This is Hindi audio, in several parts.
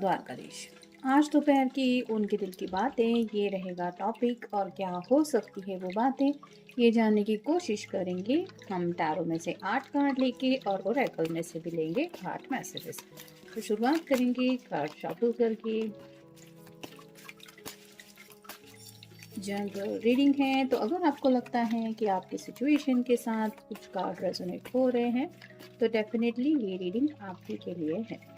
द्वारकाधीश। आज दोपहर की उनके दिल की बातें ये रहेगा टॉपिक, और क्या हो सकती है वो बातें ये जानने की कोशिश करेंगे। हम टैरो में से 8 कार्ड लेके और ओरेकल में से भी लेंगे 8 मैसेजेस। तो शुरुआत करेंगे कार्ड शफल करके। जनरल रीडिंग है, तो अगर आपको लगता है कि आपकी सिचुएशन के साथ कुछ कार्ड रेजोनेट हो रहे हैं तो डेफिनेटली ये रीडिंग आपके के लिए है।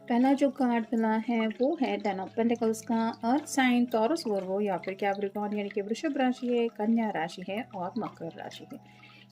पहला जो कार्ड मिला है वो है 10 ऑफ पेंटिकल्स का। अर्थ साइन टॉरस वर्गो या फिर कैप्रिकॉर्न यानी कि वृषभ राशि है, कन्या राशि है और मकर राशि है।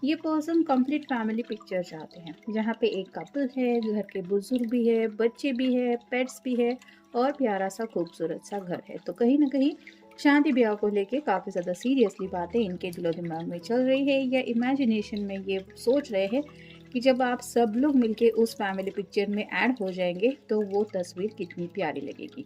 ये पर्सन कंप्लीट फैमिली पिक्चर चाहते हैं, जहाँ पे एक कपल है, घर के बुजुर्ग भी है, बच्चे भी है, पेट्स भी है और प्यारा सा खूबसूरत सा घर है। तो कहीं ना कहीं शादी ब्याह को लेके काफ़ी ज़्यादा सीरियसली बातें इनके दिलो दिमाग में चल रही है, या इमेजिनेशन में ये सोच रहे हैं कि जब आप सब लोग मिलके उस फैमिली पिक्चर में ऐड हो जाएंगे तो वो तस्वीर कितनी प्यारी लगेगी।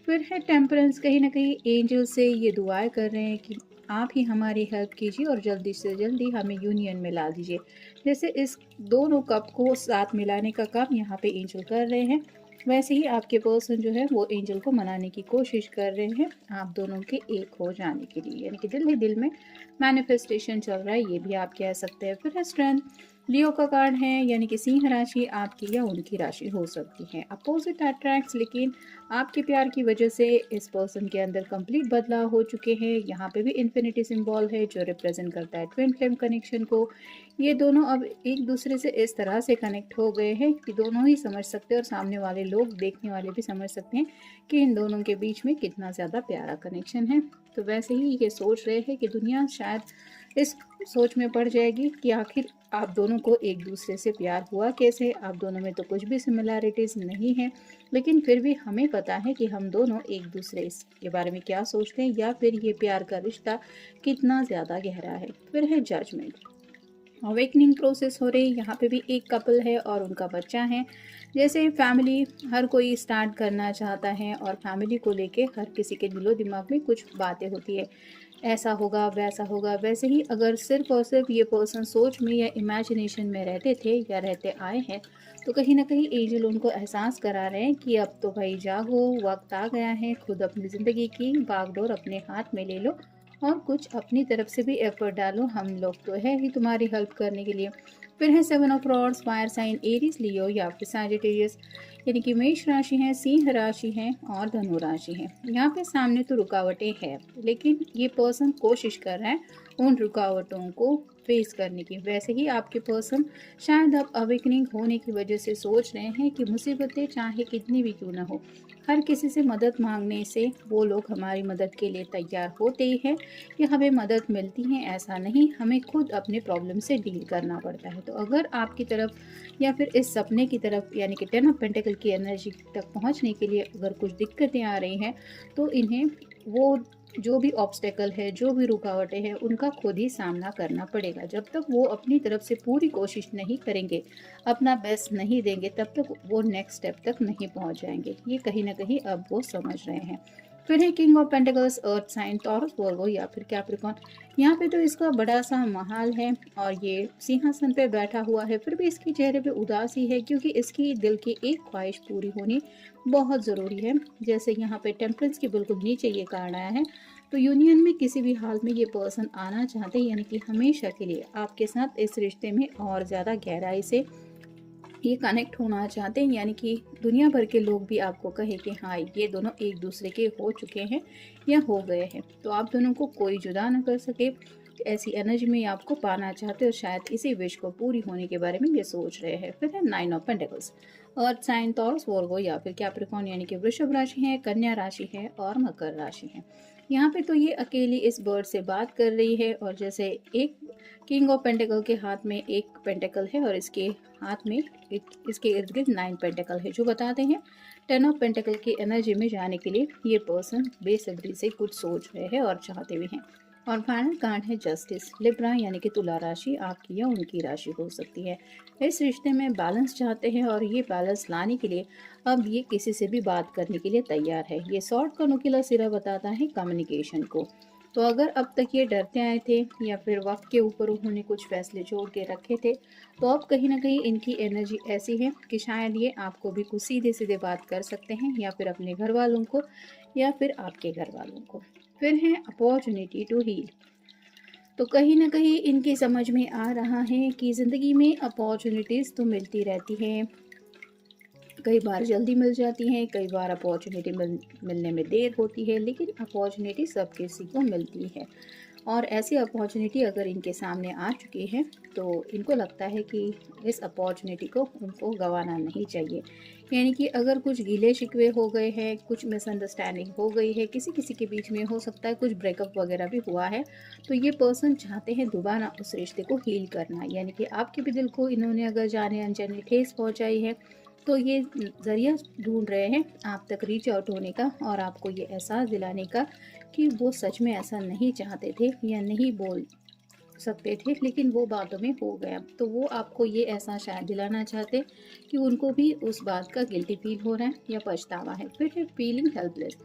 फिर है टेम्परेंस, कहीं ना कहीं एंजल से ये दुआएं कर रहे हैं कि आप ही हमारी हेल्प कीजिए और जल्दी से जल्दी हमें यूनियन में ला दीजिए। जैसे इस दोनों कप को साथ मिलाने का काम यहाँ पे एंजल कर रहे हैं, वैसे ही आपके पर्सन जो है वो एंजल को मनाने की कोशिश कर रहे हैं आप दोनों के एक हो जाने के लिए, यानी कि दिल ही दिल में मैनिफेस्टेशन चल रहा है, ये भी आप कह सकते हैं। फिर है स्ट्रेंथ, लियो का कार्ड है, यानी कि सिंह राशि आपकी या उनकी राशि हो सकती है। अपोजिट अट्रैक्ट्स, लेकिन आपके प्यार की वजह से इस पर्सन के अंदर कंप्लीट बदलाव हो चुके हैं। यहाँ पे भी इन्फिनिटी सिंबल है जो रिप्रेजेंट करता है ट्विन फ्लेम कनेक्शन को। ये दोनों अब एक दूसरे से इस तरह से कनेक्ट हो गए हैं कि दोनों ही समझ सकते हैं और सामने वाले लोग, देखने वाले भी समझ सकते हैं कि इन दोनों के बीच में कितना ज़्यादा प्यारा कनेक्शन है। तो वैसे ही ये सोच रहे हैं कि दुनिया शायद इस सोच में पड़ जाएगी कि आखिर आप दोनों को एक दूसरे से प्यार हुआ कैसे। आप दोनों में तो कुछ भी सिमिलैरिटीज़ नहीं है, लेकिन फिर भी हमें पता है कि हम दोनों एक दूसरे के बारे में क्या सोचते हैं, या फिर ये प्यार का रिश्ता कितना ज़्यादा गहरा है। फिर है जजमेंट, अवेकनिंग प्रोसेस हो रही। यहाँ पे भी एक कपल है और उनका बच्चा है। जैसे फैमिली हर कोई स्टार्ट करना चाहता है और फैमिली को लेके हर किसी के दिलो दिमाग में कुछ बातें होती है, ऐसा होगा वैसा होगा। वैसे ही अगर सिर्फ और सिर्फ ये पर्सन सोच में या इमेजिनेशन में रहते थे या रहते आए हैं, तो कहीं ना कहीं एंजल उनको एहसास करा रहे हैं कि अब तो भाई जागो, वक्त आ गया है, खुद अपनी ज़िंदगी की बागडोर अपने हाथ में ले लो और कुछ अपनी तरफ से भी एफर्ट डालो, हम लोग तो है ही तुम्हारी हेल्प करने के लिए। फिर है 7 of rods, fire sign Aries, Leo या फिर सैजिटेरियस, यानी कि मेष राशि है, सिंह राशि है और धनु राशि है। यहाँ पे सामने तो रुकावटें हैं, लेकिन ये पर्सन कोशिश कर रहा है उन रुकावटों को फेस करने की। वैसे ही आपके पर्सन शायद अब अवेकनिंग होने की वजह से सोच रहे हैं कि मुसीबतें चाहे कितनी भी क्यों ना हो, हर किसी से मदद मांगने से वो लोग हमारी मदद के लिए तैयार होते ही हैं, कि हमें मदद मिलती है ऐसा नहीं, हमें खुद अपने प्रॉब्लम से डील करना पड़ता है। तो अगर आपकी तरफ या फिर इस सपने की तरफ, यानी कि 10 ऑफ पेंटिकल की एनर्जी तक पहुंचने के लिए अगर कुछ दिक्कतें आ रही हैं, तो इन्हें वो जो भी ऑब्स्टेकल है, जो भी रुकावटें हैं, उनका खुद ही सामना करना पड़ेगा। जब तक वो अपनी तरफ से पूरी कोशिश नहीं करेंगे, अपना बेस्ट नहीं देंगे, तब तक वो नेक्स्ट स्टेप तक नहीं पहुंच जाएंगे। ये कहीं ना कहीं अब वो समझ रहे हैं। फिर है king of pentacles, earth sign Taurus Virgo या फिर कैप्रिकॉर्न। यहाँ पे तो इसका बड़ा सा महल है और ये सिंहासन पे बैठा हुआ है, फिर भी इसके चेहरे पे उदासी है, क्योंकि इसकी दिल की एक ख्वाहिश पूरी होनी बहुत ज़रूरी है। जैसे यहाँ पे टेम्परेंस के बिल्कुल नीचे ये कार्ड आया है, तो यूनियन में किसी भी हाल में ये पर्सन आना चाहते हैं, यानी कि हमेशा के लिए आपके साथ इस रिश्ते में और ज़्यादा गहराई से ये कनेक्ट होना चाहते हैं, यानी कि दुनिया भर के लोग भी आपको कहे कि हाँ ये दोनों एक दूसरे के हो चुके हैं या हो गए हैं, तो आप दोनों को कोई जुदा ना कर सके। ऐसी एनर्जी में आपको पाना चाहते हो, शायद इसी विश को पूरी होने के बारे में ये सोच रहे हैं। फिर है 9 of pentacles. Earth sign Taurus Virgo या फिर कैप्रिकॉर्न यानी कि वृषभ राशि है, कन्या राशि है और मकर राशि है। यहाँ पे तो ये अकेली इस बर्ड से बात कर रही है, और जैसे एक किंग ऑफ पेंटिकल के हाथ में एक पेंटिकल है और इसके हाथ में इसके इर्द गिर्द 9 पेंटिकल है, जो बताते हैं 10 ऑफ पेंटिकल की एनर्जी में जाने के लिए ये पर्सन बेसब्री से कुछ सोच रहे हैं और चाहते भी हैं। और फाइनल कार्ड है जस्टिस। लिब्रा यानी कि तुला राशि आपकी या उनकी राशि हो सकती है। इस रिश्ते में बैलेंस चाहते हैं, और ये बैलेंस लाने के लिए अब ये किसी से भी बात करने के लिए तैयार है। ये सॉर्ड का नुकीला सिरा बताता है कम्युनिकेशन को। तो अगर अब तक ये डरते आए थे या फिर वक्त के ऊपर उन्होंने कुछ फैसले छोड़ के रखे थे, तो अब कहीं ना कहीं इनकी एनर्जी ऐसी है कि शायद ये आपको भी कुछ सीधे सीधे बात कर सकते हैं, या फिर अपने घर वालों को या फिर आपके घर वालों को। फिर है अपॉर्चुनिटी टू हील। तो कहीं ना कहीं इनकी समझ में आ रहा है कि ज़िंदगी में अपॉर्चुनिटीज़ तो मिलती रहती हैं, कई बार जल्दी मिल जाती हैं, कई बार अपॉर्चुनिटी मिलने में देर होती है, लेकिन अपॉर्चुनिटी सब किसी को मिलती है। और ऐसी अपॉर्चुनिटी अगर इनके सामने आ चुकी है, तो इनको लगता है कि इस अपॉर्चुनिटी को उनको गंवाना नहीं चाहिए। यानी कि अगर कुछ गिले शिकवे हो गए हैं, कुछ मिसअंडरस्टैंडिंग हो गई है, किसी किसी के बीच में हो सकता है कुछ ब्रेकअप वगैरह भी हुआ है, तो ये पर्सन चाहते हैं दोबारा उस रिश्ते को हील करना। यानी कि आपके भी दिल को इन्होंने अगर जाने अनजाने ठेस पहुंचाई है, तो ये ज़रिया ढूंढ रहे हैं आप तक रीच आउट होने का, और आपको ये एहसास दिलाने का कि वो सच में ऐसा नहीं चाहते थे या नहीं बोल सकते थे, लेकिन वो बातों में हो गया। तो वो आपको ये एहसास शायद दिलाना चाहते कि उनको भी उस बात का गिल्टी फील हो रहा है या पछतावा है। फिर है फीलिंग हेल्पलेस।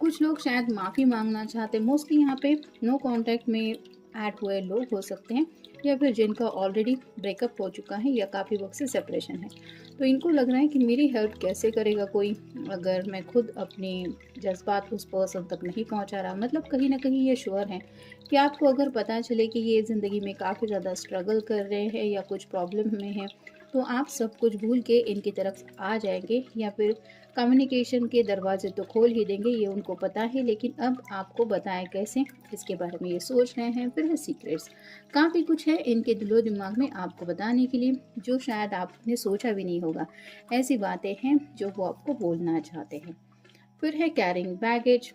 कुछ लोग शायद माफ़ी मांगना चाहते, मोस्टली यहाँ पे नो कांटेक्ट में ऐड हुए लोग हो सकते हैं, या फिर जिनका ऑलरेडी ब्रेकअप हो चुका है या काफ़ी वक्त से सेपरेशन है। तो इनको लग रहा है कि मेरी हेल्प कैसे करेगा कोई, अगर मैं खुद अपने जज्बात उस पर्सन तक नहीं पहुंचा रहा। मतलब कहीं ना कहीं ये श्योर है कि आपको अगर पता चले कि ये ज़िंदगी में काफ़ी ज़्यादा स्ट्रगल कर रहे हैं या कुछ प्रॉब्लम में हैं, तो आप सब कुछ भूल के इनकी तरफ आ जाएंगे, या फिर कम्युनिकेशन के दरवाजे तो खोल ही देंगे, ये उनको पता है, लेकिन अब आपको बताएं कैसे, इसके बारे में ये सोच रहे हैं। फिर है सीक्रेट्स। काफ़ी कुछ है इनके दिलो दिमाग में आपको बताने के लिए, जो शायद आपने सोचा भी नहीं होगा। ऐसी बातें हैं जो वो आपको बोलना चाहते हैं। फिर है कैरिंग बैगेज।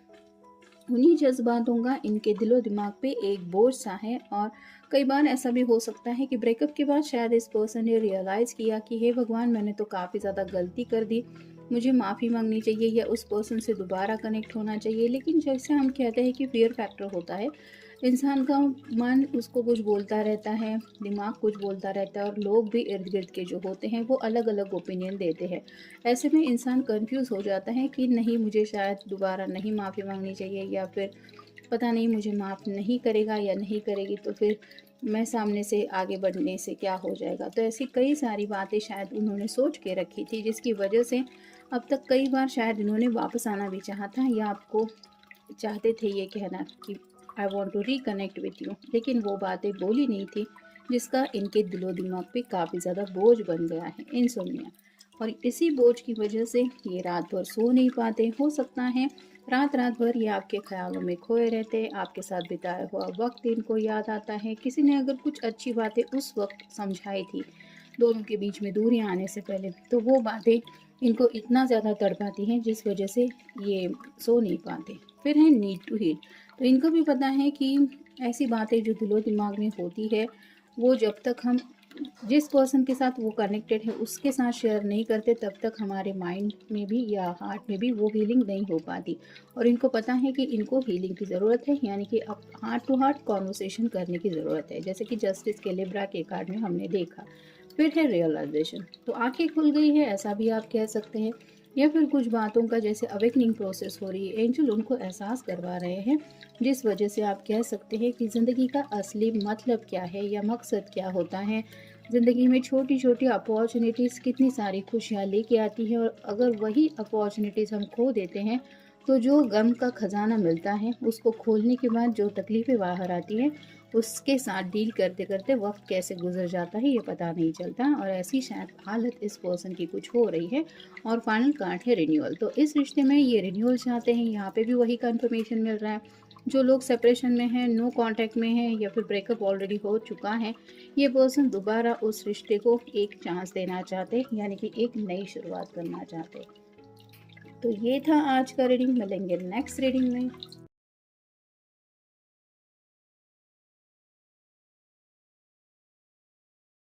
उन्हीं जज्बातों का इनके दिलो दिमाग पे एक बोझ सा है, और कई बार ऐसा भी हो सकता है कि ब्रेकअप के बाद शायद इस पर्सन ने रियलाइज़ किया कि हे भगवान, मैंने तो काफ़ी ज़्यादा गलती कर दी, मुझे माफ़ी मांगनी चाहिए या उस पर्सन से दोबारा कनेक्ट होना चाहिए। लेकिन जैसे हम कहते हैं कि फियर फैक्टर होता है, इंसान का मन उसको कुछ बोलता रहता है, दिमाग कुछ बोलता रहता है, और लोग भी इर्द गिर्द के जो होते हैं वो अलग अलग ओपिनियन देते हैं। ऐसे में इंसान कंफ्यूज हो जाता है कि नहीं, मुझे शायद दोबारा नहीं माफ़ी मांगनी चाहिए, या फिर पता नहीं मुझे माफ़ नहीं करेगा या नहीं करेगी, तो फिर मैं सामने से आगे बढ़ने से क्या हो जाएगा। तो ऐसी कई सारी बातें शायद उन्होंने सोच के रखी थी, जिसकी वजह से अब तक कई बार शायद इन्होंने वापस आना भी चाहा था, या आपको चाहते थे ये कहना कि I want to reconnect with you, लेकिन वो बातें बोली नहीं थी, जिसका इनके दिलो दिमाग पे काफ़ी ज़्यादा बोझ बन गया है, इंसोम्निया। और इसी बोझ की वजह से ये रात भर सो नहीं पाते। हो सकता है रात रात भर ये आपके ख्यालों में खोए रहते, आपके साथ बिताया हुआ वक्त इनको याद आता है। किसी ने अगर कुछ अच्छी बातें उस वक्त समझाई थी, दोनों के बीच में दूरियां आने से पहले, तो वो बातें इनको इतना ज़्यादा तड़पाती हैं, जिस वजह से ये सो नहीं पाते। फिर है नीड टू हील। तो इनको भी पता है कि ऐसी बातें जो दिलो दिमाग में होती है, वो जब तक हम जिस पर्सन के साथ वो कनेक्टेड है उसके साथ शेयर नहीं करते, तब तक हमारे माइंड में भी या हार्ट में भी वो हीलिंग नहीं हो पाती। और इनको पता है कि इनको हीलिंग की ज़रूरत है, यानी कि अब हार्ट टू हार्ट कॉन्वर्सेशन करने की ज़रूरत है, जैसे कि जस्टिस के लिब्रा के कार्ड में हमने देखा। फिर है रियलाइजेशन। तो आंखें खुल गई है, ऐसा भी आप कह सकते हैं, या फिर कुछ बातों का जैसे अवेकनिंग प्रोसेस हो रही है, एंजल उनको एहसास करवा रहे हैं, जिस वजह से आप कह सकते हैं कि ज़िंदगी का असली मतलब क्या है या मकसद क्या होता है। ज़िंदगी में छोटी छोटी अपॉर्चुनिटीज़ कितनी सारी खुशियाँ लेके आती है, और अगर वही अपॉर्चुनिटीज़ हम खो देते हैं, तो जो गम का खजाना मिलता है उसको खोलने के बाद जो तकलीफें बाहर आती हैं उसके साथ डील करते करते वक्त कैसे गुजर जाता है ये पता नहीं चलता, और ऐसी शायद हालत इस पर्सन की कुछ हो रही है। और फाइनल कार्ड है रिन्यूअल, तो इस रिश्ते में ये रिन्यूअल चाहते हैं। यहाँ पे भी वही कंफर्मेशन मिल रहा है। जो लोग सेपरेशन में हैं, नो कांटेक्ट में हैं या फिर ब्रेकअप ऑलरेडी हो चुका है, ये पर्सन दोबारा उस रिश्ते को एक चांस देना चाहते, यानी कि एक नई शुरुआत करना चाहते। तो ये था आज का रीडिंग, मिलेंगे नेक्स्ट रीडिंग में।